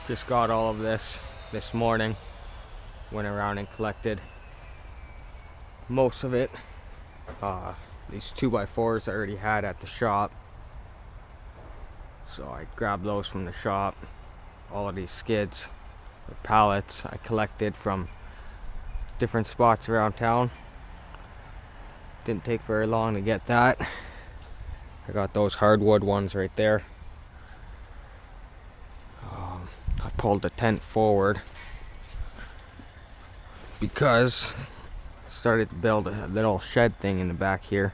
Just got all of this morning. Went around and collected most of it. These 2x4s I already had at the shop, so I grabbed those from the shop. All of these skids or pallets I collected from different spots around town. Didn't take very long to get that. I got those hardwood ones right there. I pulled the tent forward because I started to build a little shed thing in the back here.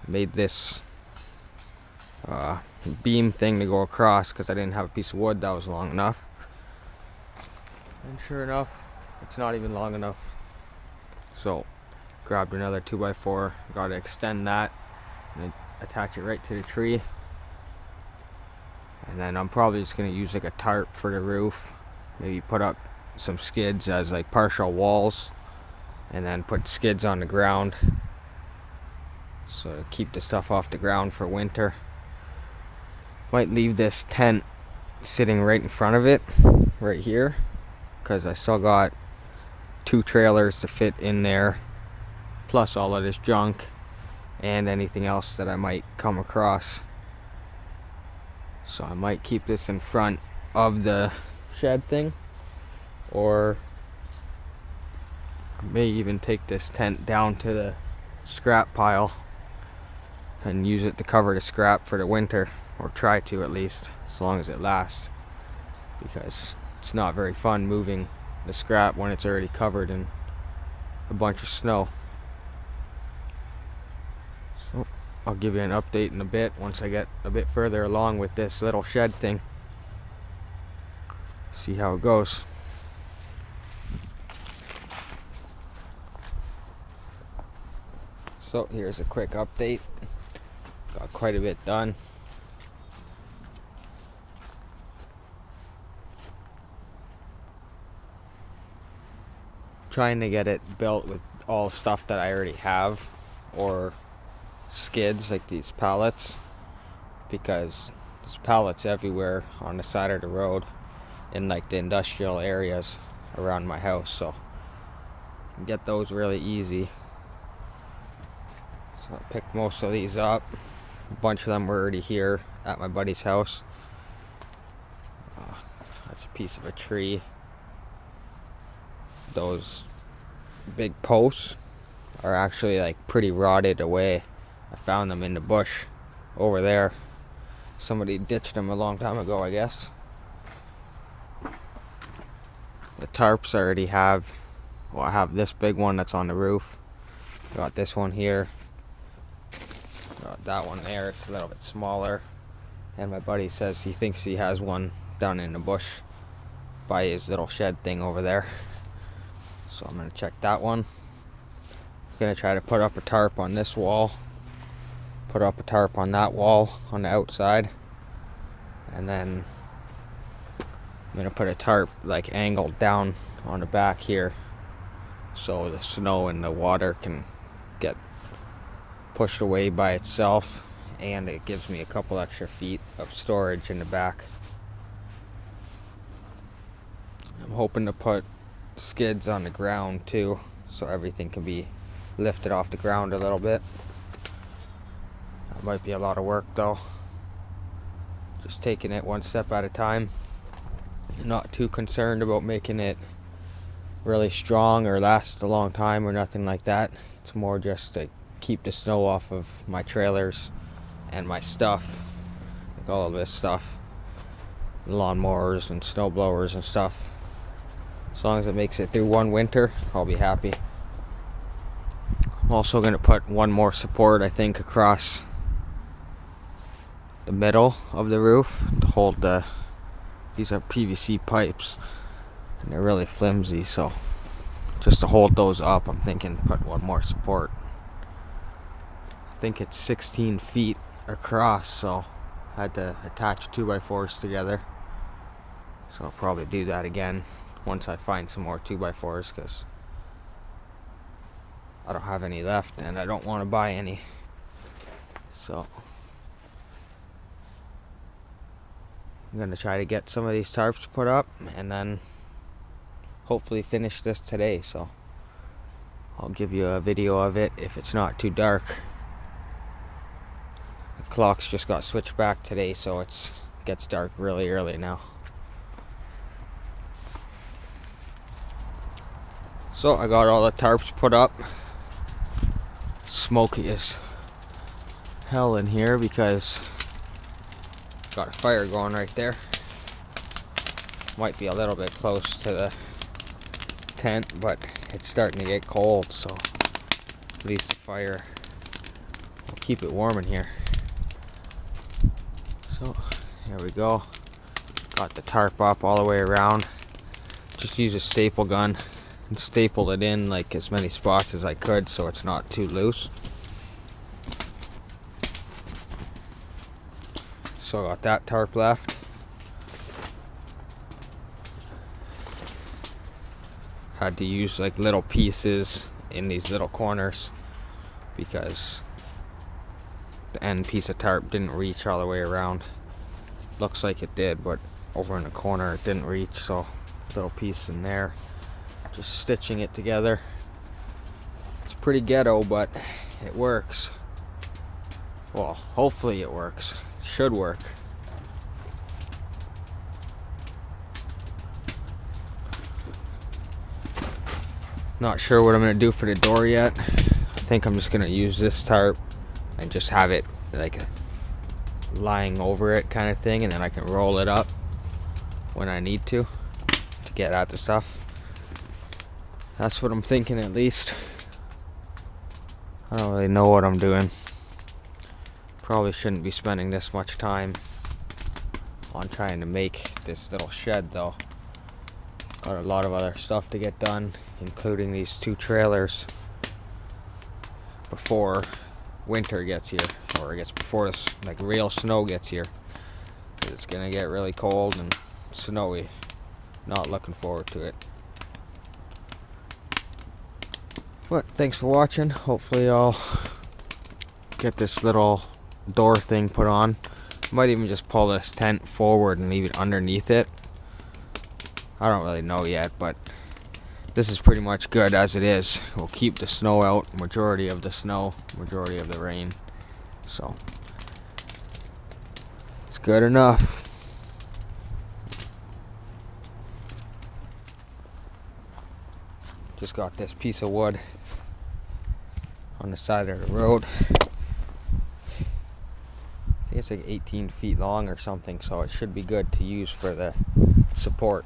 Made this beam thing to go across because I didn't have a piece of wood that was long enough. And sure enough, it's not even long enough. So grabbed another 2x4, got to extend that and attach it right to the tree. And then I'm probably just going to use like a tarp for the roof. Maybe put up some skids as like partial walls, and then put skids on the ground so to keep the stuff off the ground for winter. Might leave this tent sitting right in front of it, right here, because I still got 2 trailers to fit in there, plus all of this junk and anything else that I might come across. So I might keep this in front of the shed thing, or may even take this tent down to the scrap pile and use it to cover the scrap for the winter, or try to at least, as long as it lasts, because it's not very fun moving the scrap when it's already covered in a bunch of snow. So I'll give you an update in a bit once I get a bit further along with this little shed thing. See how it goes. So here's a quick update. Got quite a bit done. Trying to get it built with all stuff that I already have, or skids like these pallets, because there's pallets everywhere on the side of the road in like the industrial areas around my house, so I can get those really easy. So I picked most of these up. A bunch of them were already here at my buddy's house. That's a piece of a tree. Those big posts are actually like pretty rotted away. I found them in the bush over there. Somebody ditched them a long time ago, I guess. The tarps I already have. Well, I have this big one that's on the roof. Got this one here. Got that one there. It's a little bit smaller. And my buddy says he thinks he has one down in the bush by his little shed thing over there. So I'm going to check that one. I'm going to try to put up a tarp on this wall. Put up a tarp on that wall on the outside. And then I'm going to put a tarp like angled down on the back here, so the snow and the water can get pushed away by itself, and it gives me a couple extra feet of storage in the back. I'm hoping to put skids on the ground too, so everything can be lifted off the ground a little bit. That might be a lot of work though. Just taking it one step at a time. Not too concerned about making it really strong or last a long time or nothing like that. It's more just to keep the snow off of my trailers and my stuff, like all of this stuff, lawnmowers and snow blowers and stuff. As long as it makes it through one winter, I'll be happy. I'm also going to put one more support, I think, across the middle of the roof to hold the, these are PVC pipes and they're really flimsy, so just to hold those up, I'm thinking put one more support. I think it's 16 feet across, so I had to attach 2x4s together. So I'll probably do that again once I find some more 2x4s, because I don't have any left and I don't want to buy any. So I'm gonna try to get some of these tarps put up and then hopefully finish this today, so I'll give you a video of it if it's not too dark. The clocks just got switched back today, so it gets dark really early now. So I got all the tarps put up. Smoky as hell in here because got a fire going right there. Might be a little bit close to the tent, but it's starting to get cold, so at least the fire will keep it warm in here. So here we go. Got the tarp up all the way around. Just use a staple gun and stapled it in like as many spots as I could so it's not too loose. So I got that tarp left. Had to use like little pieces in these little corners because the end piece of tarp didn't reach all the way around. Looks like it did, but over in the corner it didn't reach, so little piece in there. Just stitching it together. It's pretty ghetto, but it works. Well, hopefully it works. It should work. Not sure what I'm gonna do for the door yet. I think I'm just gonna use this tarp and just have it like lying over it kind of thing, and then I can roll it up when I need to get at the stuff. That's what I'm thinking, at least. I don't really know what I'm doing. Probably shouldn't be spending this much time on trying to make this little shed though. Got a lot of other stuff to get done, including these 2 trailers before winter gets here, or I guess before this like real snow gets here. It's gonna get really cold and snowy. Not looking forward to it. But thanks for watching. Hopefully I'll get this little door thing put on. Might even just pull this tent forward and leave it underneath it. I don't really know yet, but this is pretty much good as it is. We'll keep the snow out, majority of the snow, majority of the rain. So it's good enough. Just got this piece of wood on the side of the road. I think it's like 18 feet long or something, so it should be good to use for the support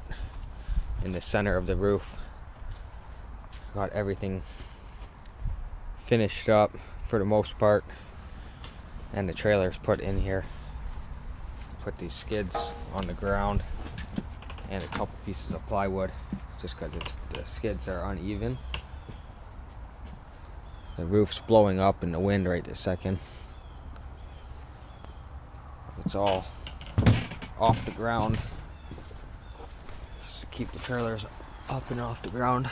in the center of the roof. Got everything finished up for the most part, and the trailer's put in here. Put these skids on the ground and a couple pieces of plywood, just because the skids are uneven. The roof's blowing up in the wind right this second. It's all off the ground, just to keep the trailers up and off the ground.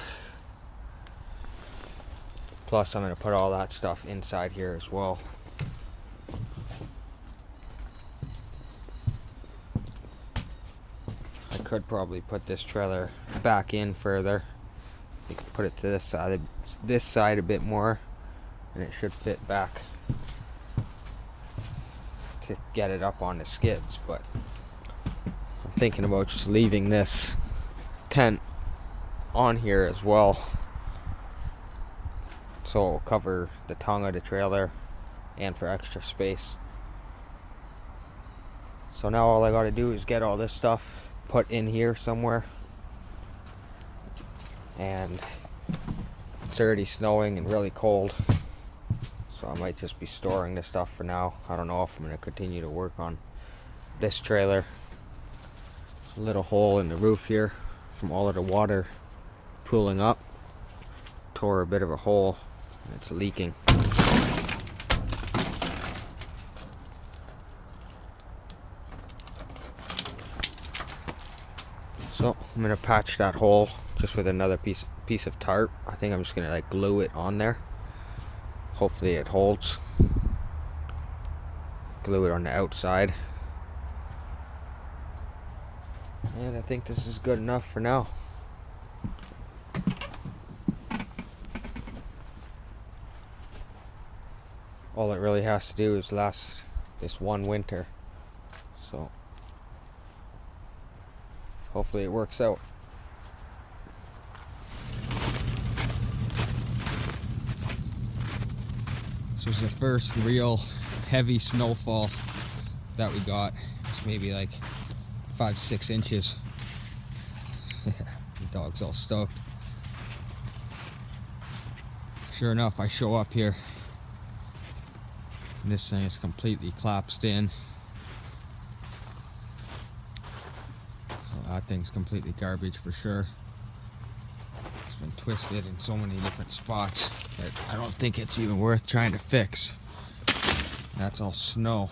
Plus I'm going to put all that stuff inside here as well. I could probably put this trailer back in further. You can put it to this side a bit more, and it should fit back to get it up on the skids. But I'm thinking about just leaving this tent on here as well, so it'll cover the tongue of the trailer and for extra space. So now all I gotta do is get all this stuff put in here somewhere, and it's already snowing and really cold, so I might just be storing this stuff for now. I don't know if I'm going to continue to work on this trailer. There's a little hole in the roof here from all of the water pooling up. Tore a bit of a hole and it's leaking. So I'm gonna patch that hole just with another piece of tarp. I think I'm just gonna like glue it on there. Hopefully it holds. Glue it on the outside. And I think this is good enough for now. All it really has to do is last this one winter. So hopefully it works out. This was the first real heavy snowfall that we got. It's maybe like 5-6 inches. The dog's all stoked. Sure enough, I show up here and this thing is completely collapsed in. So that thing's completely garbage for sure. It's been twisted in so many different spots that I don't think it's even worth trying to fix. That's all snow.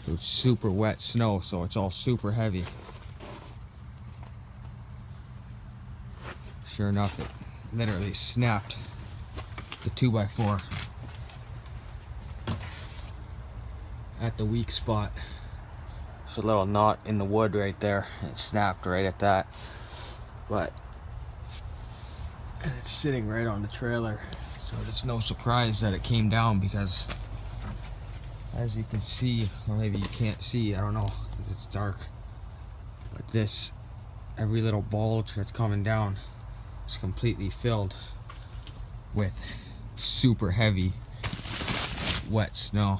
It's super wet snow, so it's all super heavy. Sure enough, it literally snapped the 2x4 at the weak spot. There's a little knot in the wood right there. It snapped right at that. And it's sitting right on the trailer. So it's no surprise that it came down, because as you can see, or maybe you can't see, I don't know, because it's dark, but this, every little bulge that's coming down is completely filled with super heavy wet snow.